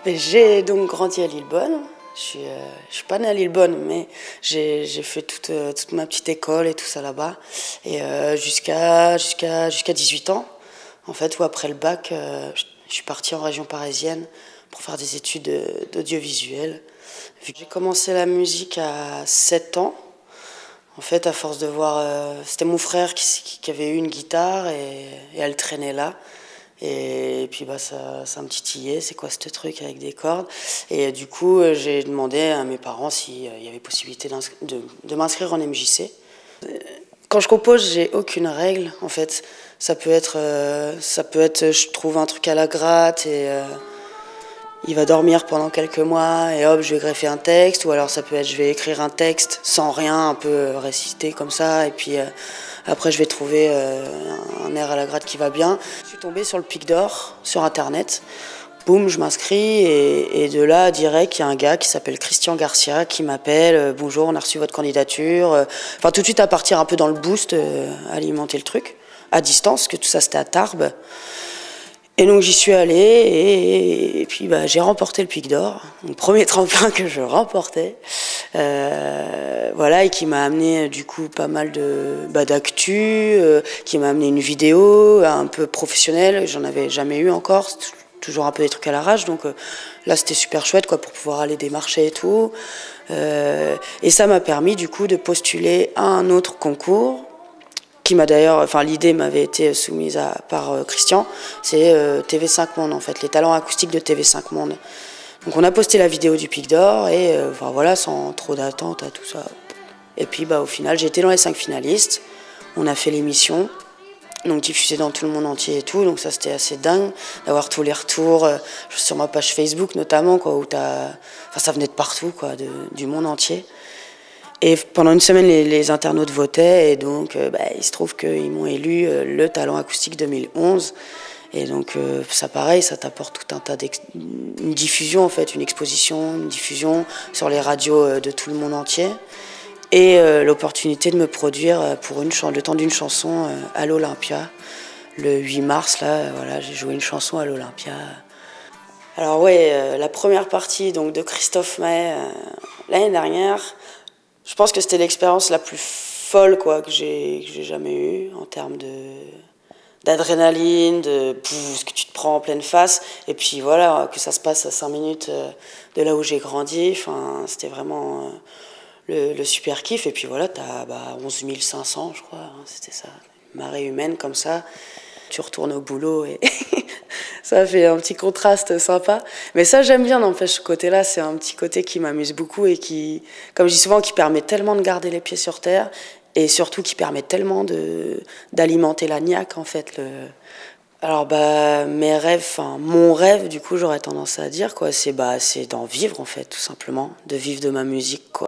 J'ai donc grandi à Lillebonne. Je suis pas née à Lillebonne, mais j'ai fait toute ma petite école et tout ça là-bas. Et jusqu'à 18 ans, en fait, où après le bac, je suis partie en région parisienne pour faire des études d'audiovisuel. J'ai commencé la musique à 7 ans. En fait, à force de voir... c'était mon frère qui avait eu une guitare et elle traînait là. Et puis bah, ça me titillait, c'est quoi ce truc avec des cordes. Et du coup, j'ai demandé à mes parents s'il y avait possibilité de m'inscrire en MJC. Quand je compose, j'ai aucune règle, en fait. Ça peut être, je trouve un truc à la gratte et il va dormir pendant quelques mois et hop, je vais greffer un texte. Ou alors ça peut être, je vais écrire un texte sans rien, un peu récité comme ça. Et puis après, je vais trouver un air à la gratte qui va bien. Je suis tombée sur le Pic d'Or, sur Internet. Boum, je m'inscris et de là, direct, il y a un gars qui s'appelle Christian Garcia qui m'appelle. Bonjour, on a reçu votre candidature. Enfin, tout de suite à partir un peu dans le boost, alimenter le truc, à distance, que tout ça c'était à Tarbes. Et donc j'y suis allée et puis bah, j'ai remporté le Pic d'Or, mon premier tremplin que je remportais, voilà, et qui m'a amené du coup pas mal d'actu, qui m'a amené une vidéo un peu professionnelle, j'en avais jamais eu encore, toujours un peu des trucs à l'arrache, donc là c'était super chouette quoi pour pouvoir aller démarcher et tout, et ça m'a permis du coup de postuler à un autre concours. Qui m'a d'ailleurs, enfin l'idée m'avait été soumise par Christian, c'est TV5 Monde en fait, les talents acoustiques de TV5 Monde. Donc on a posté la vidéo du Pic d'Or et enfin, voilà, sans trop d'attente à tout ça. Et puis bah, au final j'ai été dans les 5 finalistes, on a fait l'émission, donc diffusée dans tout le monde entier et tout, donc ça c'était assez dingue d'avoir tous les retours, sur ma page Facebook notamment, quoi, où ça venait de partout, quoi, du monde entier. Et pendant une semaine, les internautes votaient et donc bah, il se trouve qu'ils m'ont élu le talent acoustique 2011. Et donc ça pareil, ça t'apporte tout un tas une diffusion en fait, une exposition, une diffusion sur les radios de tout le monde entier. Et l'opportunité de me produire pour le temps d'une chanson à l'Olympia. Le 8 mars, là, voilà, j'ai joué une chanson à l'Olympia. Alors ouais, la première partie donc, de Christophe Maé l'année dernière, je pense que c'était l'expérience la plus folle quoi, que j'ai jamais eue en termes d'adrénaline, ce que tu te prends en pleine face. Et puis voilà, que ça se passe à 5 minutes de là où j'ai grandi. Enfin, c'était vraiment le super kiff. Et puis voilà, t'as 11 500, je crois. Hein, c'était ça, une marée humaine comme ça. Tu retournes au boulot et ça fait un petit contraste sympa. Mais ça, j'aime bien, n'empêche, ce côté-là, c'est un petit côté qui m'amuse beaucoup et qui, comme je dis souvent, qui permet tellement de garder les pieds sur terre et surtout qui permet tellement d'alimenter la niaque, en fait. Alors, mes rêves, mon rêve, du coup, j'aurais tendance à dire, quoi, c'est d'en vivre, en fait, tout simplement, de vivre de ma musique, quoi.